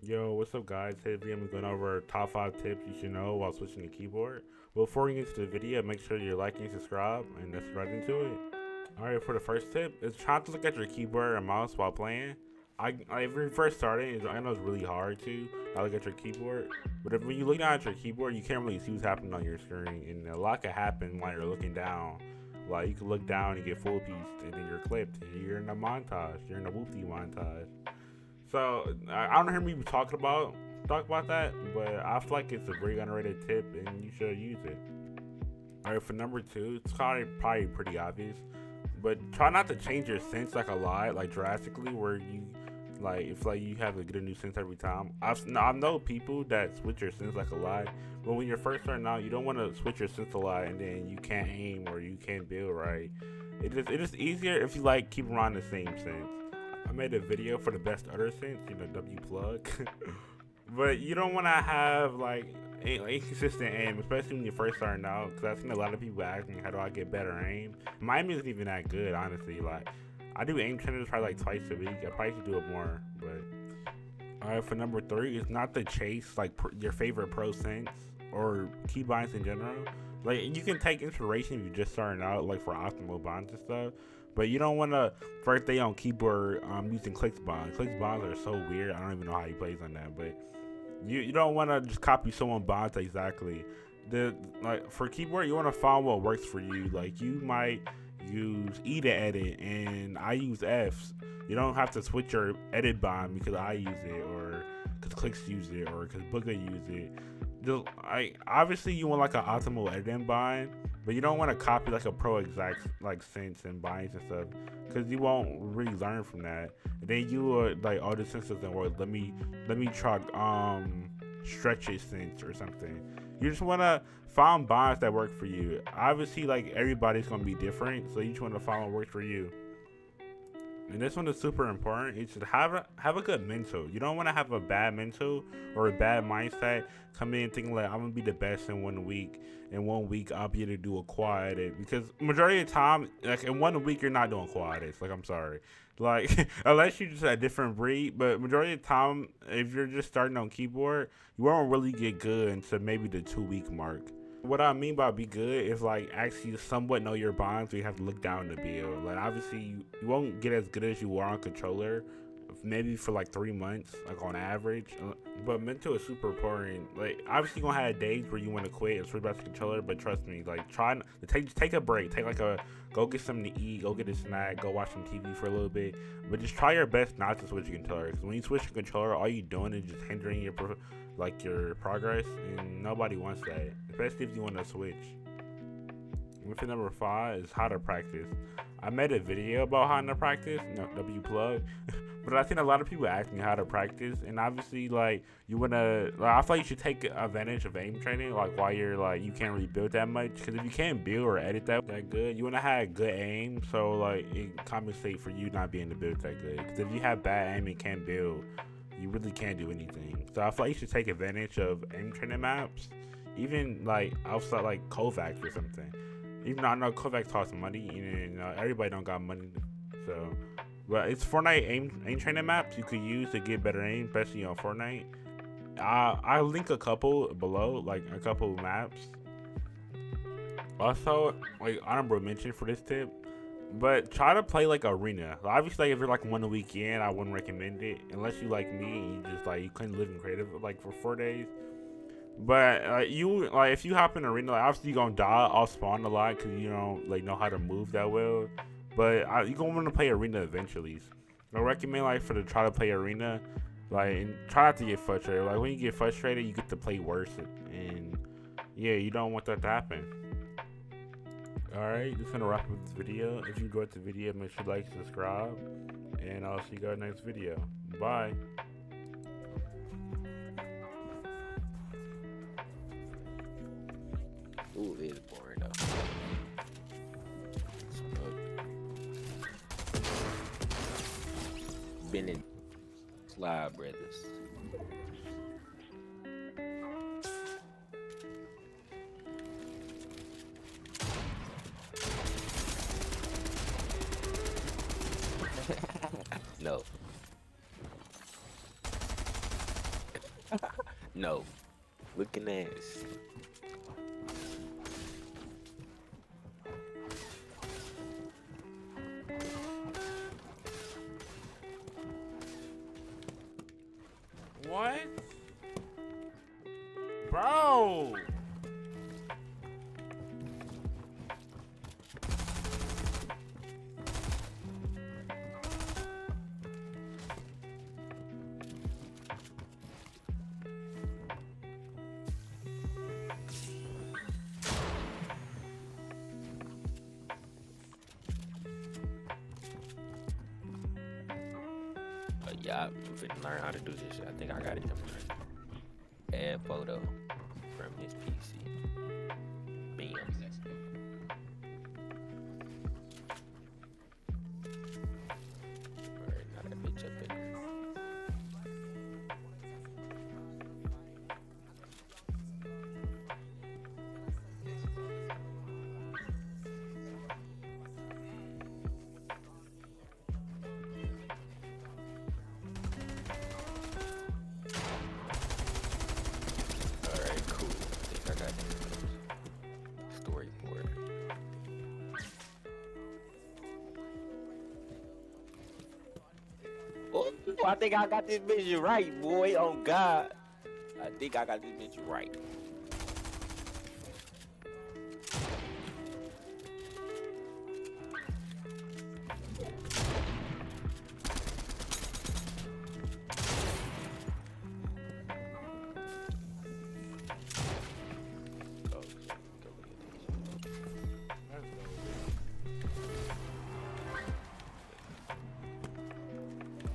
Yo, what's up guys? Today I'm going over top 5 tips you should know while switching the keyboard. Before we get into the video, make sure you're liking and subscribe, and let's right into it. Alright, for the first tip, is try to look at your keyboard and mouse while playing. If you're first starting, I know it's really hard to not look at your keyboard, but when you look down at your keyboard, you can't really see what's happening on your screen, and a lot can happen while you're looking down. Like, you can look down and get full pieced, and then you're clipped, and you're in a montage, you're in a whoopty montage. So I don't hear me talk about that, but I feel like it's a very underrated tip, and you should use it. Alright, for number 2, it's probably pretty obvious, but try not to change your sense like a lot, like drastically, where you if you have to get a new sense every time. I know people that switch your sense like a lot, but when you're first starting out, you don't want to switch your sense a lot and then you can't aim or you can't build right. It's just easier if you keep around the same sense. I made a video for the best other sense, W plug. But you don't want to have inconsistent aim, especially when you're first starting out. Because I've seen a lot of people asking, how do I get better aim? My aim isn't even that good, honestly. I do aim trainings probably twice a week. I probably should do it more. But alright, for number 3, it's not to chase your favorite pro sense or keybinds in general. You can take inspiration if you're just starting out, for optimal bonds and stuff. But you don't want to first day on keyboard using clicks bonds. Clicks bonds are so weird. I don't even know how he plays on that. But you don't want to just copy someone's bonds exactly. For keyboard, you want to find what works for you. You might use E to edit, and I use F's. You don't have to switch your edit bond because I use it, or because clicks use it, or because Booker use it. Obviously you want an optimal editing bind, but you don't want to copy a pro exact sense and binds and stuff, because you won't really learn from that. And then you would all the senses and work. Let me try stretch it sense or something. You just want to find bonds that work for you. Obviously everybody's gonna be different, so you just want to find what works for you. And this one is super important. You should have a good mental. You don't want to have a bad mental or a bad mindset. Come in thinking I'm gonna be the best in 1 week. In 1 week I'll be able to do a quad edit, because majority of the time, in 1 week you're not doing quad edits. I'm sorry. Unless you're just a different breed, but majority of the time, if you're just starting on keyboard, you won't really get good until maybe the 2-week mark. What I mean by be good is actually somewhat know your bonds, so you have to look down the build. Obviously you won't get as good as you are on controller, maybe for 3 months, on average. But mental is super important. Obviously you're gonna have days where you want to quit and switch back to controller, but trust me, try to take a break, go get something to eat, go get a snack, go watch some TV for a little bit, but just try your best not to switch your controller, because when you switch your controller, all you're doing is just hindering your progress, and nobody wants that, especially if you want to switch. Method number 5 is how to practice. I made a video about how to practice, W plug, but I've seen a lot of people asking how to practice, and obviously you wanna I feel you should take advantage of aim training while you're you can't really build that much, because if you can't build or edit that good, you wanna have good aim, so it compensates for you not being able to build that good. Because if you have bad aim and can't build, you really can't do anything. So I feel you should take advantage of aim training maps, even outside Kovacs or something. Even though I know Kovacs costs money, and everybody don't got money, so. But it's Fortnite aim training maps you could use to get better aim, especially on Fortnite. I'll link a couple below, a couple maps. Also, honorable mention for this tip, but try to play arena. Obviously, if you're 1 week in, I wouldn't recommend it, unless you like me and you just you couldn't live in creative for 4 days. But if you hop in arena, obviously you're gonna die off spawn a lot because you don't know how to move that well. But you're gonna want to play arena eventually. I recommend try to play arena, and try not to get frustrated. When you get frustrated, you get to play worse, and yeah, you don't want that to happen. Alright, just gonna wrap up this video. If you enjoyed the video, make sure you like and subscribe, and I'll see you guys next video. Bye. Ooh, it is boring though. Been Slide Brothers. No. No. Looking ass. What? Bro! Yeah, I'm finna learn how to do this shit. I think I got it. Add photo from his PC. Bam. Alright, now that bitch up there. Alright, cool. I think I got it. Storyboard. Oh, I think I got this bitch right, boy. Oh God. I think I got this bitch right.